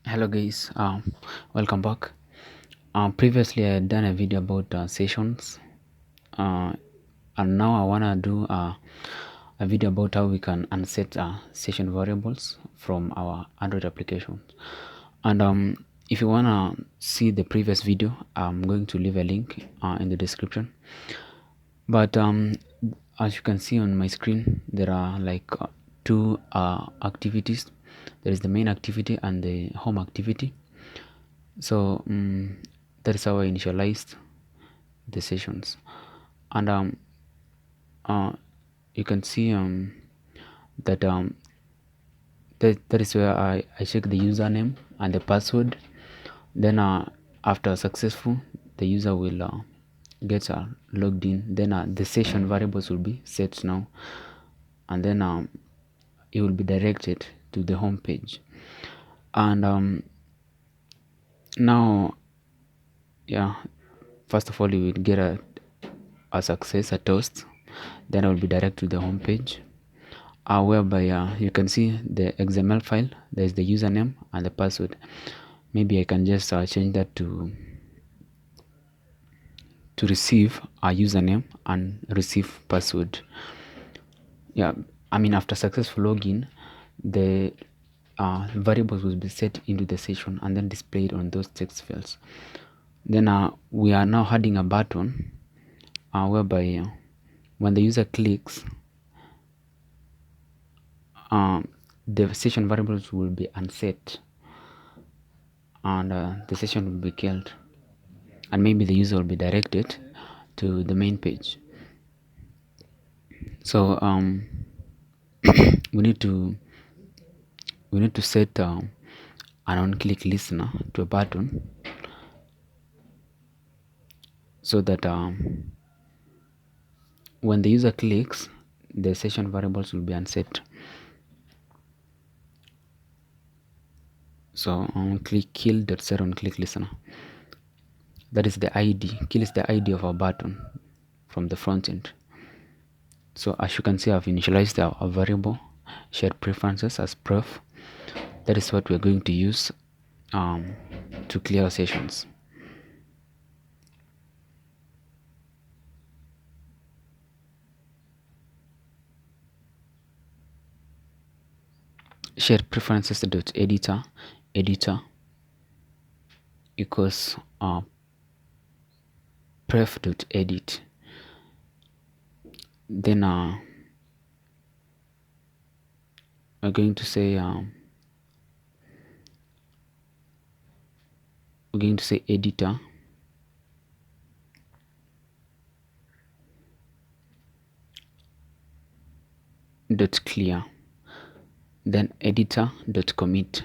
Hello guys, welcome back. Previously I had done a video about sessions, uh, and now I wanna do a video about how we can unset session variables from our Android application. And if you wanna see the previous video, I'm going to leave a link in the description. But as you can see on my screen, there are like two activities. There is the main activity and the home activity. So that is how I initialized the sessions. And uh, you can see that that is where I check the username and the password. Then after successful, the user will get logged in. Then the session variables will be set now, and then it will be directed to the home page. And now, yeah, first of all, you will get a success, a toast. Then I will be directed to the home page, whereby you can see the XML file. There's the username and the password. Maybe I can just change that to receive a username and receive password. Yeah, I mean, after successful login, the variables will be set into the session and then displayed on those text fields. Then we are now adding a button whereby when the user clicks, the session variables will be unset, and the session will be killed, and maybe the user will be directed to the main page. So we need to set an on-click listener to a button, so that when the user clicks, the session variables will be unset. So click kill.set on-click listener. That is the ID. Kill is the ID of our button from the front end. So as you can see, I've initialized a variable shared preferences as pref. That is what we're going to use to clear our sessions. Shared preferences dot editor equals pref dot edit. Then we're going to say editor dot clear, then editor dot commit.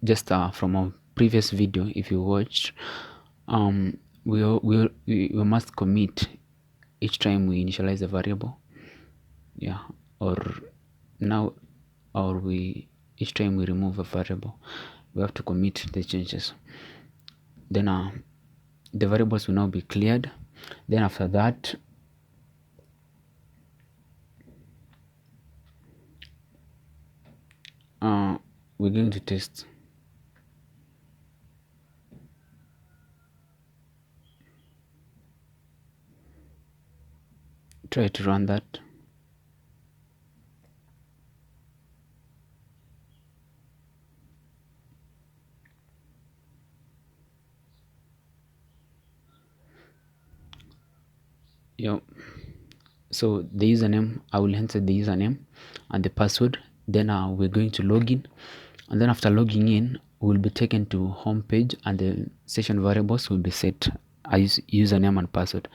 Just from our previous video, if you watched, we must commit each time we initialize a variable, yeah, or each time we remove a variable, we have to commit the changes. Then the variables will now be cleared. Then after that, we're going to test. Try to run that. Yeah, so the username, I will enter the username and the password. Then we're going to log in, and then after logging in, we'll be taken to home page, and the session variables will be set as username and password.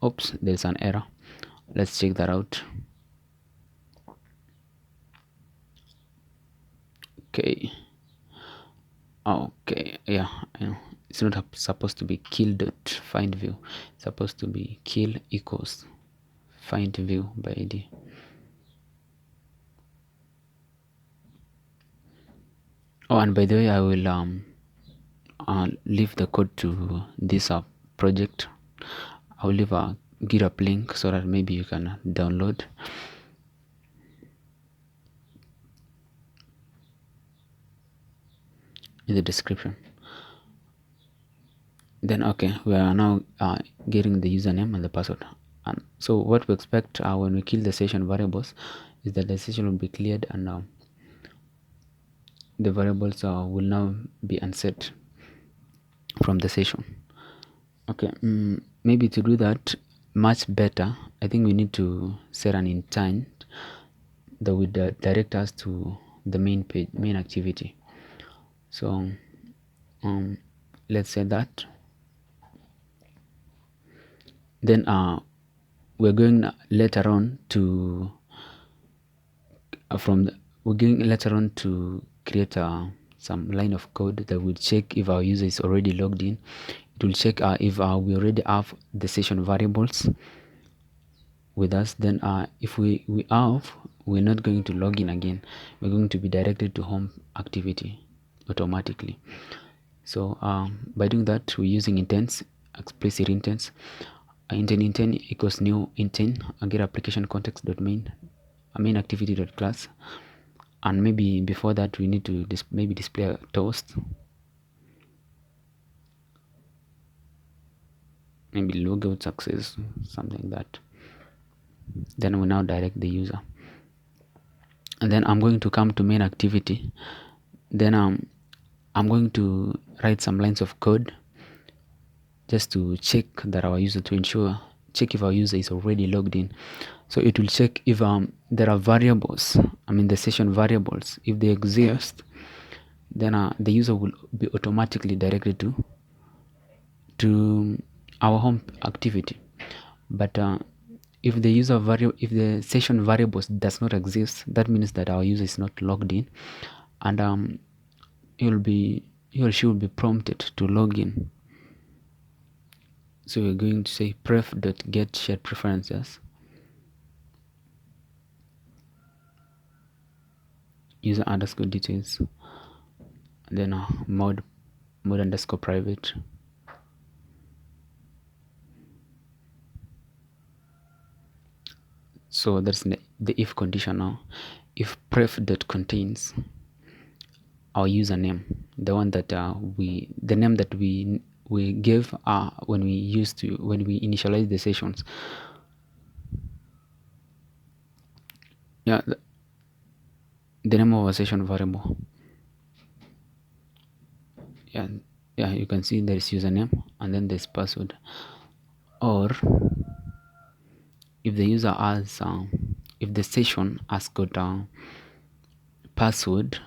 Oops, there's an error. Let's check that out. Okay, yeah, it's not supposed to be kill dot find view. It's supposed to be kill equals find view by id. Oh, and by the way, I will leave the code to this project. I will leave a GitHub link so that maybe you can download. in the description. Then okay, we are now getting the username and the password. And so what we expect when we kill the session variables is that the session will be cleared, and the variables will now be unset from the session. Okay, maybe to do that much better, I think we need to set an intent that would direct us to the main page, main activity. So let's say that. Then we're going later on to we're going later on to create some line of code that will check if our user is already logged in. It will check if we already have the session variables with us. Then if we have, we're not going to log in again. We're going to be directed to home activity automatically. So by doing that, we're using intents, explicit intents. Intent equals new intent, get application context dot main, main activity dot class. And maybe before that we need to maybe display a toast, maybe logout success, something like that. Then we now direct the user, and then I'm going to come to main activity. Then I'm going to write some lines of code just to check that our user, to ensure, check if our user is already logged in. So it will check if there are variables, the session variables. If they exist, then the user will be automatically directed to our home activity. But if the session variables does not exist, that means that our user is not logged in, and he or she will be prompted to log in. So we're going to say pref.get shared preferences, user underscore details, then mode underscore private. So that's the if condition now. If pref.contains our username, the one that the name that we gave when we initialize the sessions. Yeah, the name of a session variable. Yeah, you can see there is username and then there's password. Or if the user has if the session has got a password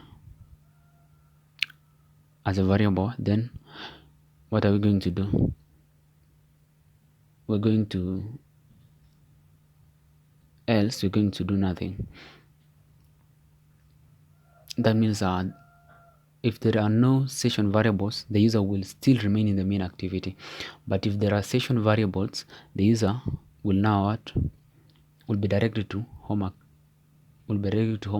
as a variable, then what are we going to do? We're going to do nothing. That means if there are no session variables, the user will still remain in the main activity. But if there are session variables, the user will now be directed to home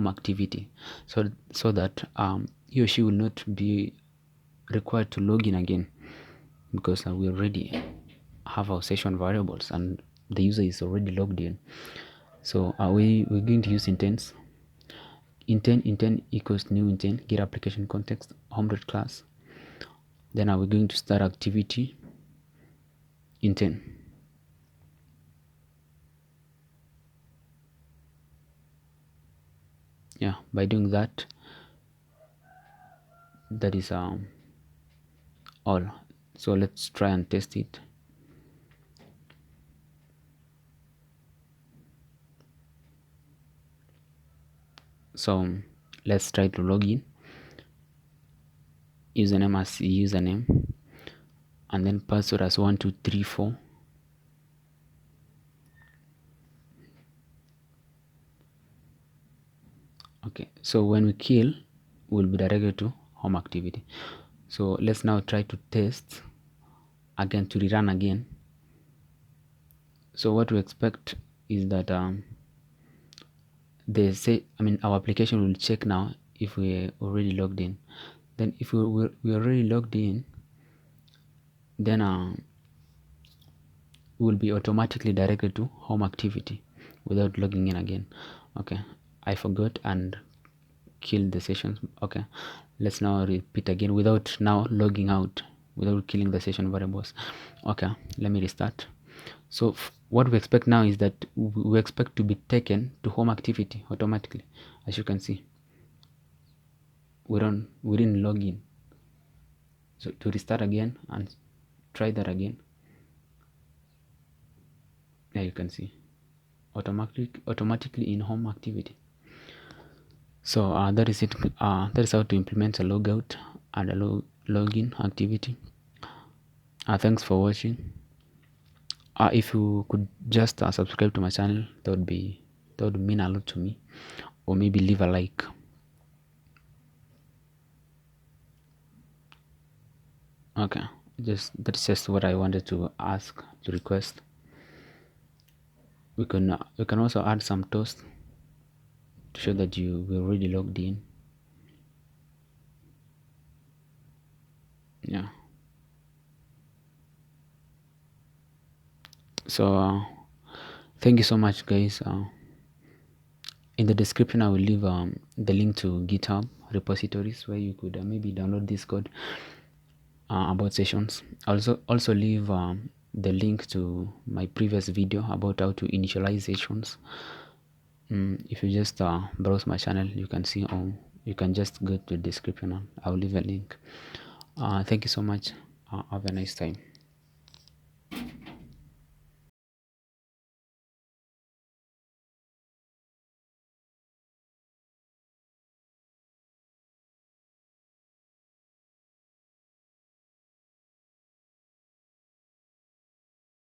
activity, so that he or she will not be required to log in again, because we already have our session variables and the user is already logged in. So we're going to use intents. Intent equals new intent, get application context home.class. Then we're going to start activity intent. Yeah, by doing that, that is all. So let's try and test it. So let's try to log in. Username as username, and then password as 1234. Okay, so when we kill, we'll be directed to home activity. So let's now try to test again, to rerun again. So what we expect is that our application will check now if we're already logged in. Then if we're already logged in, then we'll be automatically directed to home activity without logging in again. Okay, I forgot and killed the sessions. Okay, Let's now repeat again without now logging out, without killing the session variables. Okay, let me restart. So what we expect now is that we expect to be taken to home activity automatically. As you can see, we didn't log in. So to restart again and try that again, there you can see automatically in home activity. So that is it. That is how to implement a logout and a login activity. Thanks for watching. If you could just subscribe to my channel, that would mean a lot to me, or maybe leave a like. Okay, that's just what I wanted to ask, to request. We can also add some toast to show that you were already logged in. Yeah. So thank you so much, guys. In the description I will leave the link to GitHub repositories where you could maybe download this code about sessions. Also leave the link to my previous video about how to initialize sessions. If you just browse my channel, you can see, or you can just go to the description. I'll leave a link. Thank you so much. Have a nice time.